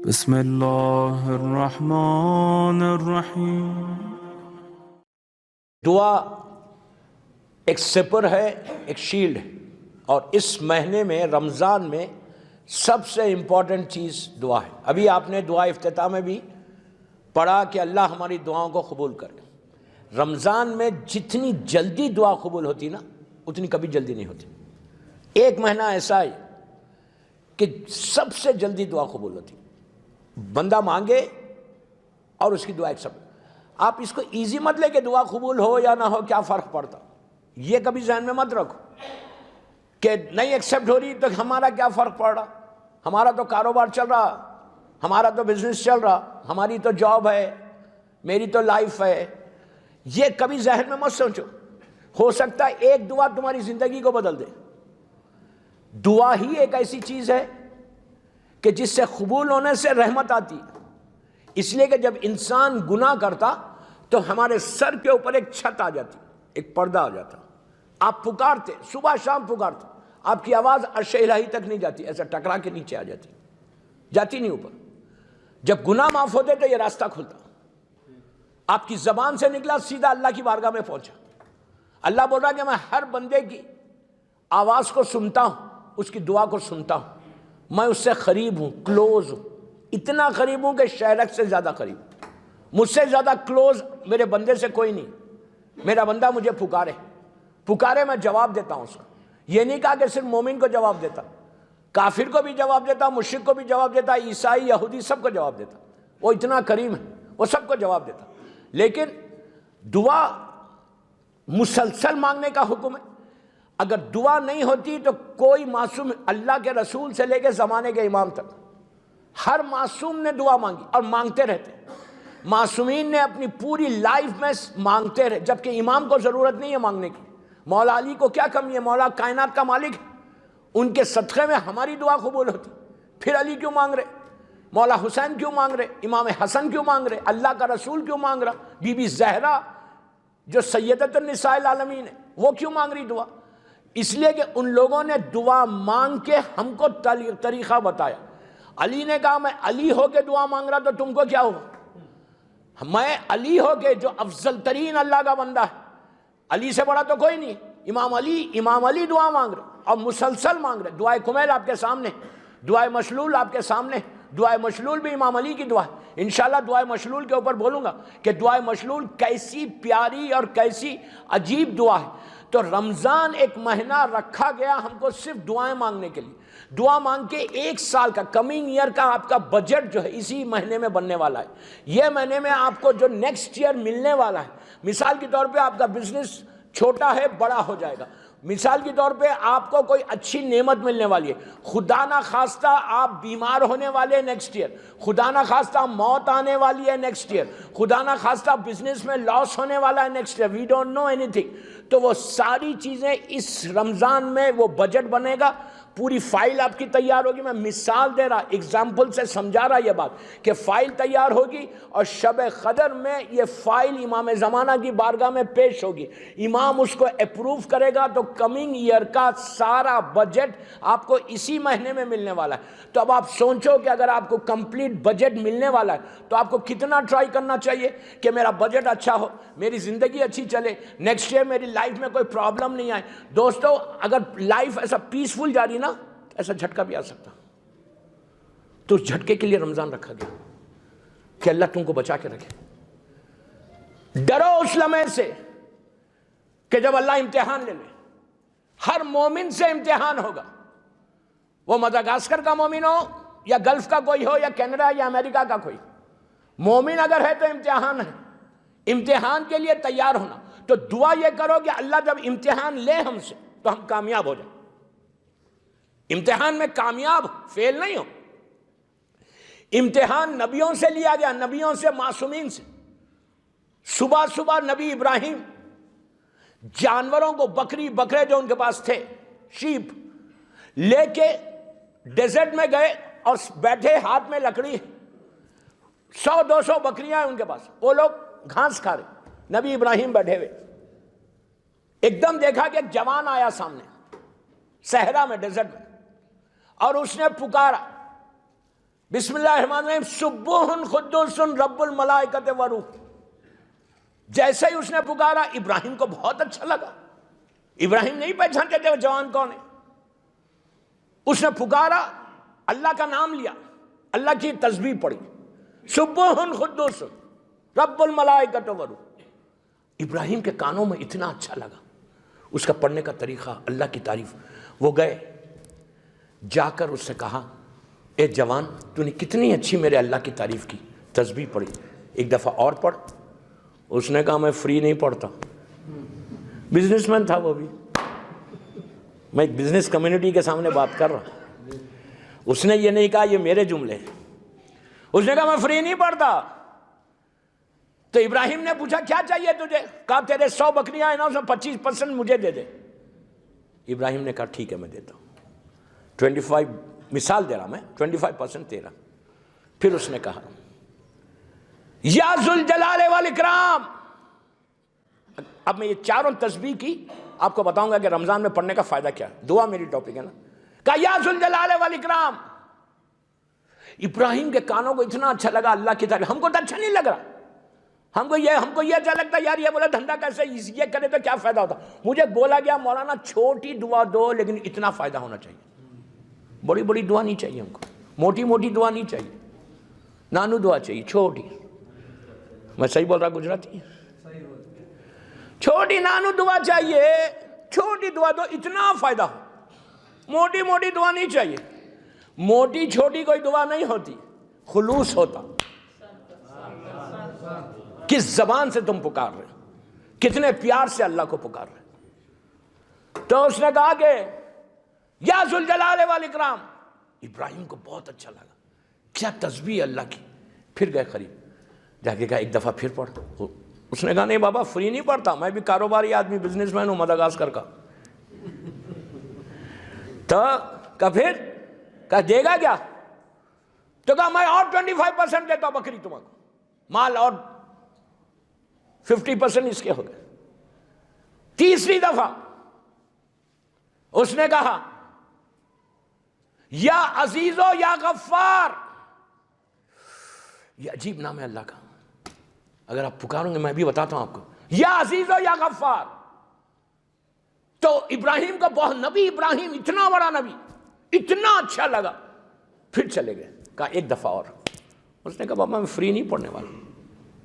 بسم اللہ الرحمن الرحیم۔ دعا ایک سپر ہے، ایک شیلڈ ہے، اور اس مہینے میں رمضان میں سب سے امپورٹنٹ چیز دعا ہے۔ ابھی آپ نے دعا افتتاح میں بھی پڑھا کہ اللہ ہماری دعاؤں کو قبول کرے۔ رمضان میں جتنی جلدی دعا قبول ہوتی نا اتنی کبھی جلدی نہیں ہوتی۔ ایک مہینہ ایسا ہے کہ سب سے جلدی دعا قبول ہوتی، بندہ مانگے اور اس کی دعا ایکسپٹ۔ آپ اس کو ایزی مت لے کہ دعا قبول ہو یا نہ ہو کیا فرق پڑتا، یہ کبھی ذہن میں مت رکھو کہ نہیں ایکسپٹ ہو رہی تو ہمارا کیا فرق پڑ رہا، ہمارا تو کاروبار چل رہا، ہمارا تو بزنس چل رہا، ہماری تو جاب ہے، میری تو لائف ہے۔ یہ کبھی ذہن میں مت سوچو، ہو سکتا ہے ایک دعا تمہاری زندگی کو بدل دے۔ دعا ہی ایک ایسی چیز ہے کہ جس سے قبول ہونے سے رحمت آتی ہے۔ اس لیے کہ جب انسان گناہ کرتا تو ہمارے سر کے اوپر ایک چھت آ جاتی، ایک پردہ آ جاتا۔ آپ پکارتے، صبح شام پکارتے، آپ کی آواز عرش الہی تک نہیں جاتی، ایسا ٹکرا کے نیچے آ جاتی نہیں اوپر۔ جب گناہ معاف ہوتے تو یہ راستہ کھلتا، آپ کی زبان سے نکلا سیدھا اللہ کی بارگاہ میں پہنچا۔ اللہ بول رہا کہ میں ہر بندے کی آواز کو سنتا ہوں، اس کی دعا کو سنتا ہوں، میں اس سے قریب ہوں، کلوز ہوں، اتنا قریب ہوں کہ شہرک سے زیادہ قریب۔ مجھ سے زیادہ کلوز میرے بندے سے کوئی نہیں۔ میرا بندہ مجھے پکارے میں جواب دیتا ہوں اس کو۔ یہ نہیں کہا کہ صرف مومن کو جواب دیتا، کافر کو بھی جواب دیتا، مشرک کو بھی جواب دیتا، عیسائی یہودی سب کو جواب دیتا۔ وہ اتنا کریم ہے، وہ سب کو جواب دیتا۔ لیکن دعا مسلسل مانگنے کا حکم ہے۔ اگر دعا نہیں ہوتی تو کوئی معصوم، اللہ کے رسول سے لے کے زمانے کے امام تک، ہر معصوم نے دعا مانگی اور مانگتے رہتے۔ معصومین نے اپنی پوری لائف میں مانگتے رہے، جبکہ امام کو ضرورت نہیں ہے مانگنے کی۔ مولا علی کو کیا کمی ہے، مولا کائنات کا مالک ہے، ان کے صدقے میں ہماری دعا قبول ہوتی۔ پھر علی کیوں مانگ رہے، مولا حسین کیوں مانگ رہے، امام حسن کیوں مانگ رہے، اللہ کا رسول کیوں مانگ رہا، بی بی زہرا جو سیدۃ النساء العالمین ہے وہ کیوں مانگ رہی دعا؟ اس لیے کہ ان لوگوں نے دعا مانگ کے ہم کو طریقہ بتایا۔ علی نے کہا میں علی ہو کے دعا مانگ رہا تو تم کو کیا ہوگا؟ میں علی ہو کے جو افضل ترین اللہ کا بندہ ہے، علی سے بڑا تو کوئی نہیں، امام علی دعا مانگ رہے اور مسلسل مانگ رہے۔ دعائے کمیل آپ کے سامنے، دعائے مشلول آپ کے سامنے، دعائے مشلول بھی امام علی کی دعا ہے۔ انشاءاللہ دعائے مشلول کے اوپر بولوں گا کہ دعائے مشلول کیسی پیاری اور کیسی عجیب دعا ہے۔ تو رمضان ایک مہینہ رکھا گیا ہم کو صرف دعائیں مانگنے کے لیے۔ دعا مانگ کے ایک سال کا، کمنگ ایئر کا آپ کا بجٹ جو ہے اسی مہینے میں بننے والا ہے۔ یہ مہینے میں آپ کو جو نیکسٹ ایئر ملنے والا ہے، مثال کے طور پہ آپ کا بزنس چھوٹا ہے بڑا ہو جائے گا، مثال کے طور پہ آپ کو کوئی اچھی نعمت ملنے والی ہے، خدا نہ خواستہ آپ بیمار ہونے والے ہیں نیکسٹ ایئر، خدا نہ خواستہ موت آنے والی ہے نیکسٹ ایئر، خدا نہ خواستہ بزنس میں لاس ہونے والا ہے next year, we don't know anything. تو وہ ساری چیزیں اس رمضان میں وہ بجٹ بنے گا، پوری فائل آپ کی تیار ہوگی۔ میں مثال دے رہا، ایگزامپل سے سمجھا رہا یہ بات کہ فائل تیار ہوگی اور شب قدر میں یہ فائل امام زمانہ کی بارگاہ میں پیش ہوگی، امام اس کو اپروو کرے گا تو کمنگ ایئر کا سارا بجٹ آپ کو اسی مہینے میں ملنے والا ہے۔ تو اب آپ سوچو کہ اگر آپ کو کمپلیٹ بجٹ ملنے والا ہے تو آپ کو کتنا ٹرائی کرنا چاہیے کہ میرا بجٹ اچھا ہو، میری زندگی اچھی چلے، نیکسٹ ایئر میری لائف میں کوئی پرابلم نہیں آئے۔ دوستو اگر لائف ایسا پیسفل جاری نا، ایسا جھٹکا بھی آ سکتا، تو اس جھٹکے کے لیے رمضان رکھا گیا کہ اللہ تم کو بچا کے رکھے۔ ڈرو اس لمحے سے کہ جب اللہ امتحان لے لے، ہر مومن سے امتحان ہوگا، وہ مدغاسکر کا مومن ہو یا گلف کا کوئی ہو یا کینیڈا یا امریکہ کا کوئی مومن اگر ہے تو امتحان ہے۔ امتحان کے لیے تیار ہونا، تو دعا یہ کرو کہ اللہ جب امتحان لے ہم سے تو ہم کامیاب ہو جائیں، امتحان میں کامیاب، فیل نہیں ہو۔ امتحان نبیوں سے لیا گیا، نبیوں سے، معصومین سے۔ صبح صبح نبی ابراہیم جانوروں کو، بکرے جو ان کے پاس تھے، شیپ لے کے ڈیزرٹ میں گئے اور بیٹھے، ہاتھ میں لکڑی، 100-200 بکریاں ہیں ان کے پاس، وہ لوگ گھاس کھا رہے، نبی ابراہیم بیٹھے ہوئے۔ ایک دم دیکھا کہ ایک جوان آیا سامنے صحرا میں، ڈیزرٹ میں، اور اس نے پکارا، بسم اللہ الرحمن الرحیم سبوح قدوس رب الملائکۃ والروح. جیسے ہی اس نے پکارا ابراہیم کو بہت اچھا لگا. ابراہیم نہیں پہچانتے تھے وہ جوان کون ہے. اس نے پکارا, اللہ کا نام لیا, اللہ کی تسبیح پڑھی, سبوح قدوس رب الملائکۃ والروح. ابراہیم کے کانوں میں اتنا اچھا لگا اس کا پڑھنے کا طریقہ, اللہ کی تعریف. وہ گئے, جا کر اس سے کہا, اے جوان تو نے کتنی اچھی میرے اللہ کی تعریف کی, تسبیح پڑھی, ایک دفعہ اور پڑھ. اس نے کہا میں فری نہیں پڑھتا. بزنس مین تھا وہ بھی, میں ایک بزنس کمیونٹی کے سامنے بات کر رہا ہوں. اس نے یہ نہیں کہا یہ میرے جملے ہیں, اس نے کہا میں فری نہیں پڑھتا. تو ابراہیم نے پوچھا کیا چاہیے تجھے؟ کہا تیرے 100 بکریاں ہیں نا, اس میں 25% مجھے دے دے. ابراہیم نے کہا ٹھیک ہے میں دیتا ہوں, 25 مثال دے رہا میں, 25% تیرا. پھر اس نے کہا یا ذوالجلال والاکرام. اب میں یہ چاروں تسبیح کی آپ کو بتاؤں گا کہ رمضان میں پڑھنے کا فائدہ کیا ہے, دعا میری ٹاپک ہے نا. کہا یا ذوالجلال والاکرام. ابراہیم کے کانوں کو اتنا اچھا لگا اللہ کی تعریف. ہم کو تو اچھا نہیں لگ رہا, ہم کو یہ اچھا لگتا یار یہ بولا دھندا کیسے, یہ کرے تو کیا فائدہ ہوتا. مجھے بولا گیا مولانا چھوٹی دعا دو لیکن اتنا فائدہ ہونا چاہیے. بڑی بڑی دعا نہیں چاہیے ہم کو, موٹی موٹی دعا نہیں چاہیے, نانو دعا چاہیے, چھوٹی. میں صحیح بول رہا گجراتی؟ چھوٹی نانو دعا چاہیے, چھوٹی دعا دو اتنا فائدہ ہو. موٹی موٹی دعا نہیں چاہیے. موٹی چھوٹی کوئی دعا نہیں ہوتی, خلوص ہوتا. کس زبان سے تم پکار رہے, کتنے پیار سے اللہ کو پکار رہے. تو اس نے کہا کہ یا ذوالجلال والاکرام. ابراہیم کو بہت اچھا لگا, کیا تسبیح اللہ کی. پھر گئے قریب, جا کے کہا ایک دفعہ پھر پڑھ. اس نے کہا نہیں بابا فری نہیں پڑھتا, میں بھی کاروباری آدمی, بزنس مین ہوں مدغاسکر کا. تو کہا پھر, کہا دے گا کیا؟ تو کہا میں اور 25% دیتا ہوں بکری تمہیں, مال اور 50% اس کے ہو گئے. تیسری دفعہ اس نے کہا یا عزیزو یا غفار. یہ عجیب نام ہے اللہ کا, اگر آپ پکاروں گے میں بھی بتاتا ہوں آپ کو, یا عزیزو یا غفار. تو ابراہیم کا بہت, نبی ابراہیم اتنا بڑا نبی, اتنا اچھا لگا. پھر چلے گئے, کہا ایک دفعہ اور. اس نے کہا بابا میں فری نہیں پڑھنے والا,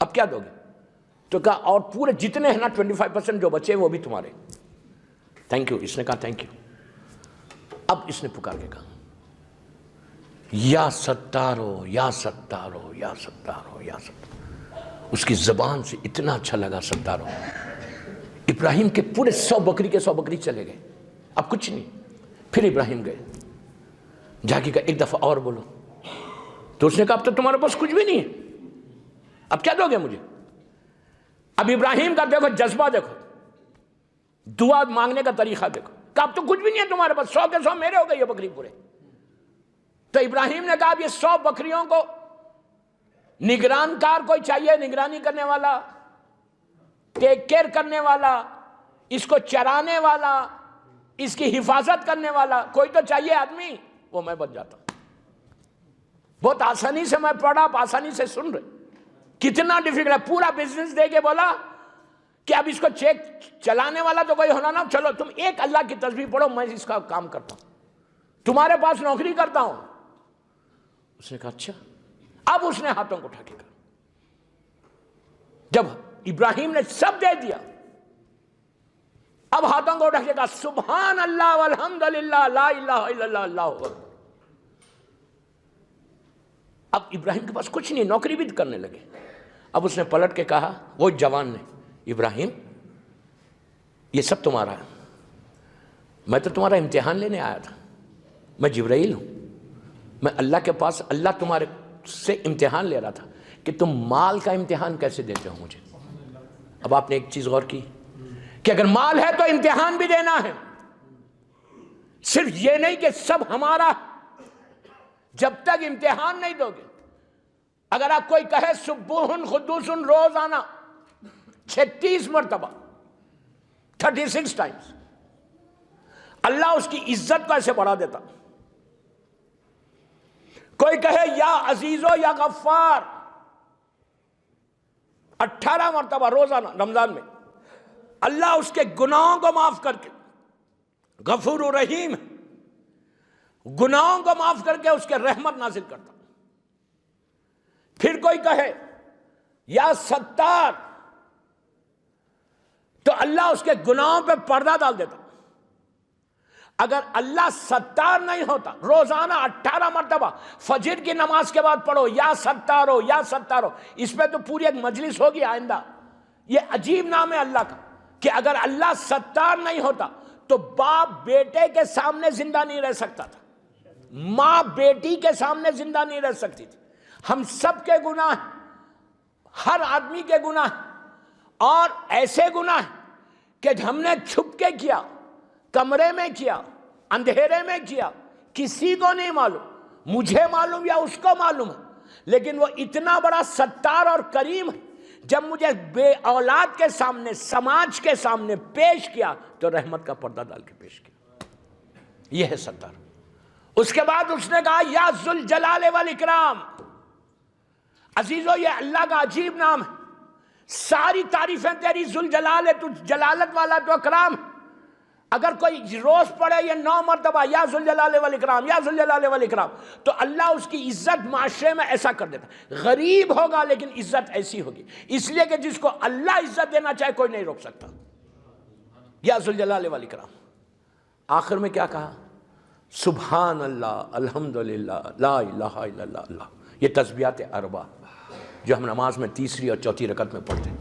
اب کیا دو گے؟ تو کہا اور پورے جتنے ہیں نا 25% جو بچے وہ بھی تمہارے. Thank you. اس نے کہا تھینک یو. اب اس نے پکار کے کہا یا ستارو یا ستارو یا ستارو یا ستارو. اس کی زبان سے اتنا اچھا لگا ستارو. ابراہیم کے پورے 100 بکری کے 100 بکری چلے گئے, اب کچھ نہیں. پھر ابراہیم گئے, جا کے کہا ایک دفعہ اور بولو. تو اس نے کہا اب تو تمہارے پاس کچھ بھی نہیں ہے, اب کیا دو گے مجھے؟ اب ابراہیم کا دیکھو جذبہ, دیکھو دعا مانگنے کا طریقہ دیکھو. کہا اب تو کچھ بھی نہیں ہے تمہارے پاس, 100 کے 100 میرے ہو گئے یہ بکری پورے. تو ابراہیم نے کہا اب یہ 100 بکریوں کو نگران کار کوئی چاہیے, نگرانی کرنے والا, ٹیک کیئر کرنے والا, اس کو چرانے والا, اس کی حفاظت کرنے والا کوئی تو چاہیے آدمی. وہ میں بن جاتا. بہت آسانی سے میں پڑھا, آپ آسانی سے سن رہے. کتنا ڈیفیکلٹ ہے. پورا بزنس دے کے بولا کہ اب اس کو چیک چلانے والا تو کوئی ہونا نا, چلو تم ایک اللہ کی تسبیح پڑھو, میں اس کا کام کرتا ہوں, تمہارے پاس نوکری کرتا ہوں. اس نے کہا اچھا. اب اس نے ہاتھوں کو اٹھا کے کہا, جب ابراہیم نے سب دے دیا, اب ہاتھوں کو اٹھا کے کہا سبحان اللہ والحمد للہ لا الہ الا اللہ اللہ اکبر. اب ابراہیم کے پاس کچھ نہیں, نوکری بھی کرنے لگے. اب اس نے پلٹ کے کہا, وہ جوان نے, ابراہیم یہ سب تمہارا ہے, میں تو تمہارا امتحان لینے آیا تھا, میں جبرائیل ہوں, میں اللہ کے پاس, اللہ تمہارے سے امتحان لے رہا تھا کہ تم مال کا امتحان کیسے دیتے ہو مجھے. اب آپ نے ایک چیز غور کی کہ اگر مال ہے تو امتحان بھی دینا ہے, صرف یہ نہیں کہ سب ہمارا. جب تک امتحان نہیں دو گے, اگر آپ کوئی کہے سبوح قدوس روزانہ 36 مرتبہ 36 ٹائمز, اللہ اس کی عزت کو ایسے بڑھا دیتا. کوئی کہے یا عزیزو یا غفار، 18 مرتبہ روزانہ رمضان میں اللہ اس کے گناہوں کو معاف کر کے، غفور و رحیم، گناہوں کو معاف کر کے اس کے رحمت نازل کرتا۔ پھر کوئی کہے یا ستار، تو اللہ اس کے گناہوں پہ پردہ ڈال دیتا۔ اگر اللہ ستار نہیں ہوتا، روزانہ 18 مرتبہ فجر کی نماز کے بعد پڑھو یا ستارو یا ستارو، اس پہ تو پوری ایک مجلس ہوگی آئندہ۔ یہ عجیب نام ہے اللہ کا کہ اگر اللہ ستار نہیں ہوتا تو باپ بیٹے کے سامنے زندہ نہیں رہ سکتا تھا، ماں بیٹی کے سامنے زندہ نہیں رہ سکتی تھی۔ ہم سب کے گناہ، ہر آدمی کے گناہ، اور ایسے گناہ کہ ہم نے چھپ کے کیا، کمرے میں کیا، اندھیرے میں کیا، کسی کو نہیں معلوم، مجھے معلوم یا اس کو معلوم ہے، لیکن وہ اتنا بڑا ستار اور کریم ہے، جب مجھے بے اولاد کے سامنے، سماج کے سامنے پیش کیا تو رحمت کا پردہ ڈال کے پیش کیا۔ یہ ہے ستار۔ اس کے بعد اس نے کہا یا ذوالجلال والاکرام، عزیزو یہ اللہ کا عجیب نام ہے، ساری تعریفیں تیری ذوالجلال ہے، تو جلالت والا، تو اکرام۔ اگر کوئی روز پڑھے یہ 9 مرتبہ یا ذوالجلال والاکرام یا ذوالجلال والاکرام، تو اللہ اس کی عزت معاشرے میں ایسا کر دیتا۔ غریب ہوگا لیکن عزت ایسی ہوگی، اس لیے کہ جس کو اللہ عزت دینا چاہے کوئی نہیں روک سکتا۔ یا ذوالجلال والاکرام۔ آخر میں کیا کہا؟ سبحان اللہ، الحمدللہ، لا الہ الا اللہ، اللہ۔ یہ تسبیحات اربع جو ہم نماز میں تیسری اور چوتھی رکعت میں پڑھتے ہیں،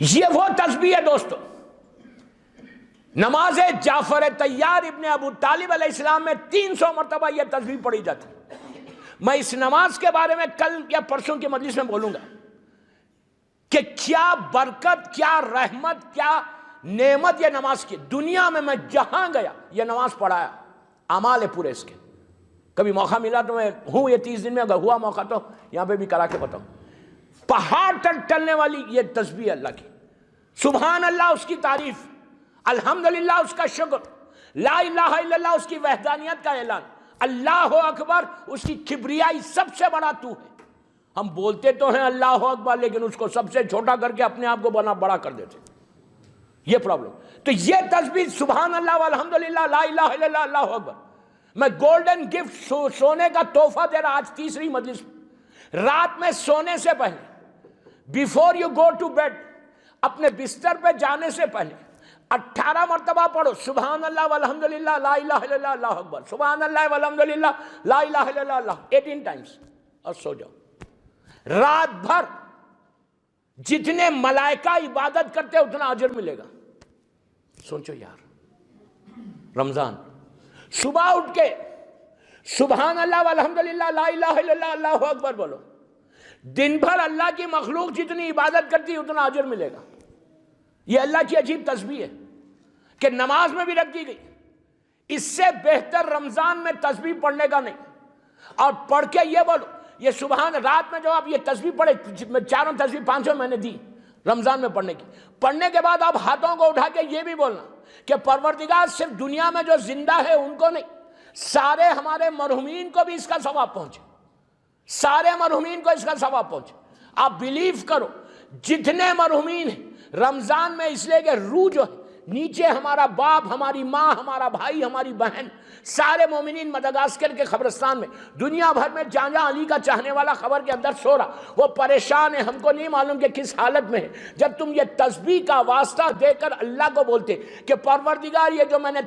یہ وہ تسبیح ہے دوستو۔ نماز جعفر طیار ابن ابو طالب علیہ السلام میں 300 مرتبہ یہ تسبیح پڑھی جاتی ہے۔ میں اس نماز کے بارے میں کل یا پرسوں کی مجلس میں بولوں گا کہ کیا برکت، کیا رحمت، کیا نعمت یہ نماز کی۔ دنیا میں جہاں گیا یہ نماز پڑھایا، اعمال ہے پورے اس کے۔ کبھی موقع ملا تو میں ہوں یہ 30 دن میں، اگر ہوا موقع تو یہاں پہ بھی کرا کے بتاؤں۔ پہاڑ تک ٹلنے والی یہ تسبیح اللہ کی، سبحان اللہ اس کی تعریف، الحمدللہ اس کا شکر، لا الہ الا اللہ اس کی وحدانیت کا اعلان، اللہ اکبر اس کی کبریائی، سب سے بڑا تو ہے۔ ہم بولتے تو ہیں اللہ اکبر لیکن اس کو سب سے چھوٹا کر کے اپنے آپ کو بڑا کر دیتے، یہ پرابلم۔ تو یہ تسبیح سبحان اللہ والحمدللہ لا الہ الا اللہ اللہ اکبر، میں گولڈن گفٹ سونے کا تحفہ دے رہا آج تیسری مجلس میں۔ رات میں سونے سے پہلے، before you go to bed, اپنے بستر پہ جانے سے پہلے 18 مرتبہ پڑھو سبحان اللہ والحمدللہ لا الہ الا اللہ اللہ اکبر، سبحان اللہ والحمدللہ لا الہ الا اللہ اللہ، 18 ٹائمز، اور سو جاؤ۔ رات بھر جتنے ملائکہ عبادت کرتے اتنا اجر ملے گا۔ سوچو یار، رمضان صبح اٹھ کے سبحان اللہ والحمدللہ لا الہ الا اللہ اللہ اکبر بولو، دن بھر اللہ کی مخلوق جتنی عبادت کرتی اتنا اجر ملے گا۔ یہ اللہ کی عجیب تسبیح ہے کہ نماز میں بھی رکھ دی گئی۔ اس سے بہتر رمضان میں تسبیح پڑھنے کا نہیں، اور پڑھ کے یہ بولو، یہ سبحان، رات میں جو آپ یہ تسبیح پڑھے، چاروں تسبیح 500 میں نے دی رمضان میں پڑھنے کی، پڑھنے کے بعد آپ ہاتھوں کو اٹھا کے یہ بھی بولنا کہ پروردگار صرف دنیا میں جو زندہ ہے ان کو نہیں، سارے ہمارے مرحومین کو بھی اس کا ثواب پہنچے، سارے مرحومین کو اس کا ثواب پہنچے۔ آپ بلیو کرو، جتنے مرحومین ہیں رمضان میں، اس لیے کہ روح جو ہے نیچے، ہمارا باپ، ہماری ماں، ہمارا بھائی، ہماری بہن، سارے مومنین مدغاسکر کے قبرستان میں، دنیا بھر میں جہاں جہاں علی کا چاہنے والا خبر کے اندر سو رہا، وہ پریشان ہے، ہم کو نہیں معلوم کہ کس حالت میں ہے۔ جب تم یہ تسبیح کا واسطہ دے کر اللہ کو بولتے کہ پروردگار یہ جو میں نے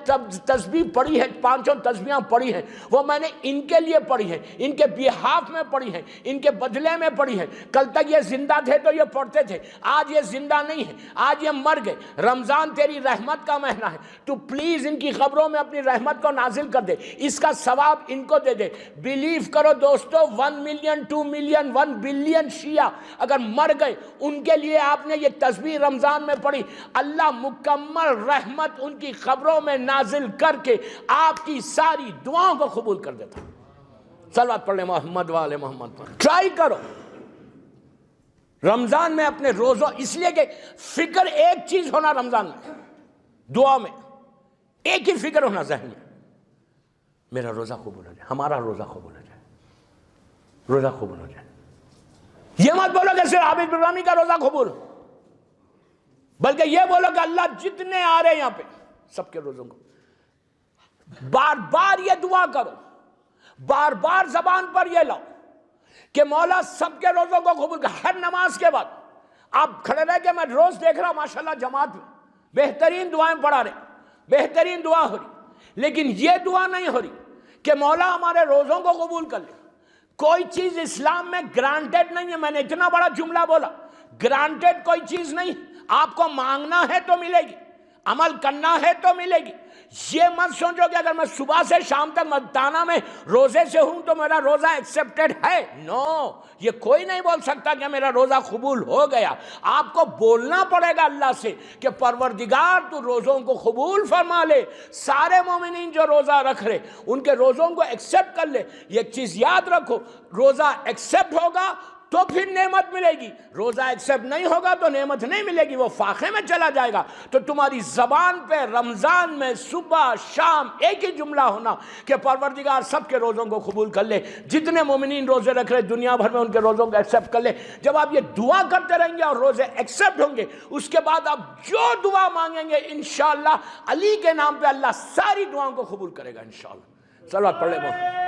تسبیح پڑھی ہے، 500 تسبیحاں پڑھی ہیں، وہ میں نے ان کے لیے پڑھی ہے، ان کے بیہاف میں پڑھی ہے، ان کے بدلے میں پڑھی ہے۔ کل تک یہ زندہ تھے تو یہ پڑھتے تھے، آج یہ زندہ نہیں ہے، آج یہ مر گئے۔ رمضان تیری رحمت کا مہینہ ہے، تو پلیز ان کی قبروں میں اپنی رحمت کو نازل کر دے، اس کا ثواب ان کو دے دے۔ بلیو کرو دوستو، 1 ملین 2 ملین 1 بلین شیعہ اگر مر گئے، ان کے لیے آپ نے یہ تسبیح رمضان میں پڑھی، اللہ مکمل رحمت ان کی قبروں میں نازل کر کے آپ کی ساری دعاؤں کو قبول کر دیتا۔ صلوات پڑھ لیں محمد والے محمد پر۔ ٹرائی کرو رمضان میں اپنے روزوں، اس لیے کہ فکر ایک چیز ہونا رمضان میں، دعا میں ایک ہی فکر ہونا ذہن میں، میرا روزہ قبول ہو جائے، ہمارا روزہ قبول ہو جائے۔ روزہ قبول ہو جائے. یہ مت بولو کہ صرف عابد ابراہیمی کا روزہ قبول، بلکہ یہ بولو کہ اللہ جتنے آ رہے ہیں یہاں پہ سب کے روزوں کو. بار بار یہ دعا کرو، بار بار زبان پر یہ لاؤ کہ مولا سب کے روزوں کو قبول کر. ہر نماز کے بعد آپ کھڑے رہے کہ میں روز دیکھ رہا ہوں ماشاءاللہ جماعت میں بہترین دعائیں پڑھا رہے، بہترین دعا ہو رہی، لیکن یہ دعا نہیں ہو رہی کہ مولا ہمارے روزوں کو قبول کر لے. کوئی چیز اسلام میں گرانٹیڈ نہیں ہے. میں نے اتنا بڑا جملہ بولا، گرانٹیڈ کوئی چیز نہیں. آپ کو مانگنا ہے تو ملے گی، عمل کرنا ہے تو ملے گی. یہ مت سوچو کہ اگر میں صبح سے شام تک مدانہ میں روزے سے ہوں تو میرا روزہ ایکسیپٹڈ ہے. نو، یہ کوئی نہیں بول سکتا کہ میرا روزہ قبول ہو گیا. آپ کو بولنا پڑے گا اللہ سے کہ پروردگار تو روزوں کو قبول فرما لے. سارے مومنین جو روزہ رکھ رہے ان کے روزوں کو ایکسیپٹ کر لے. یہ ایک چیز یاد رکھو، روزہ ایکسیپٹ ہوگا تو پھر نعمت ملے گی، روزہ ایکسیپٹ نہیں ہوگا تو نعمت نہیں ملے گی، وہ فاقے میں چلا جائے گا. تو تمہاری زبان پہ رمضان میں صبح شام ایک ہی جملہ ہونا کہ پروردگار سب کے روزوں کو قبول کر لے. جتنے مومنین روزے رکھ رہے دنیا بھر میں ان کے روزوں کو ایکسیپٹ کر لے. جب آپ یہ دعا کرتے رہیں گے اور روزے ایکسیپٹ ہوں گے، اس کے بعد آپ جو دعا مانگیں گے انشاءاللہ علی کے نام پہ اللہ ساری دعاؤں کو قبول کرے گا انشاءاللہ. صلوات پڑھ لیں.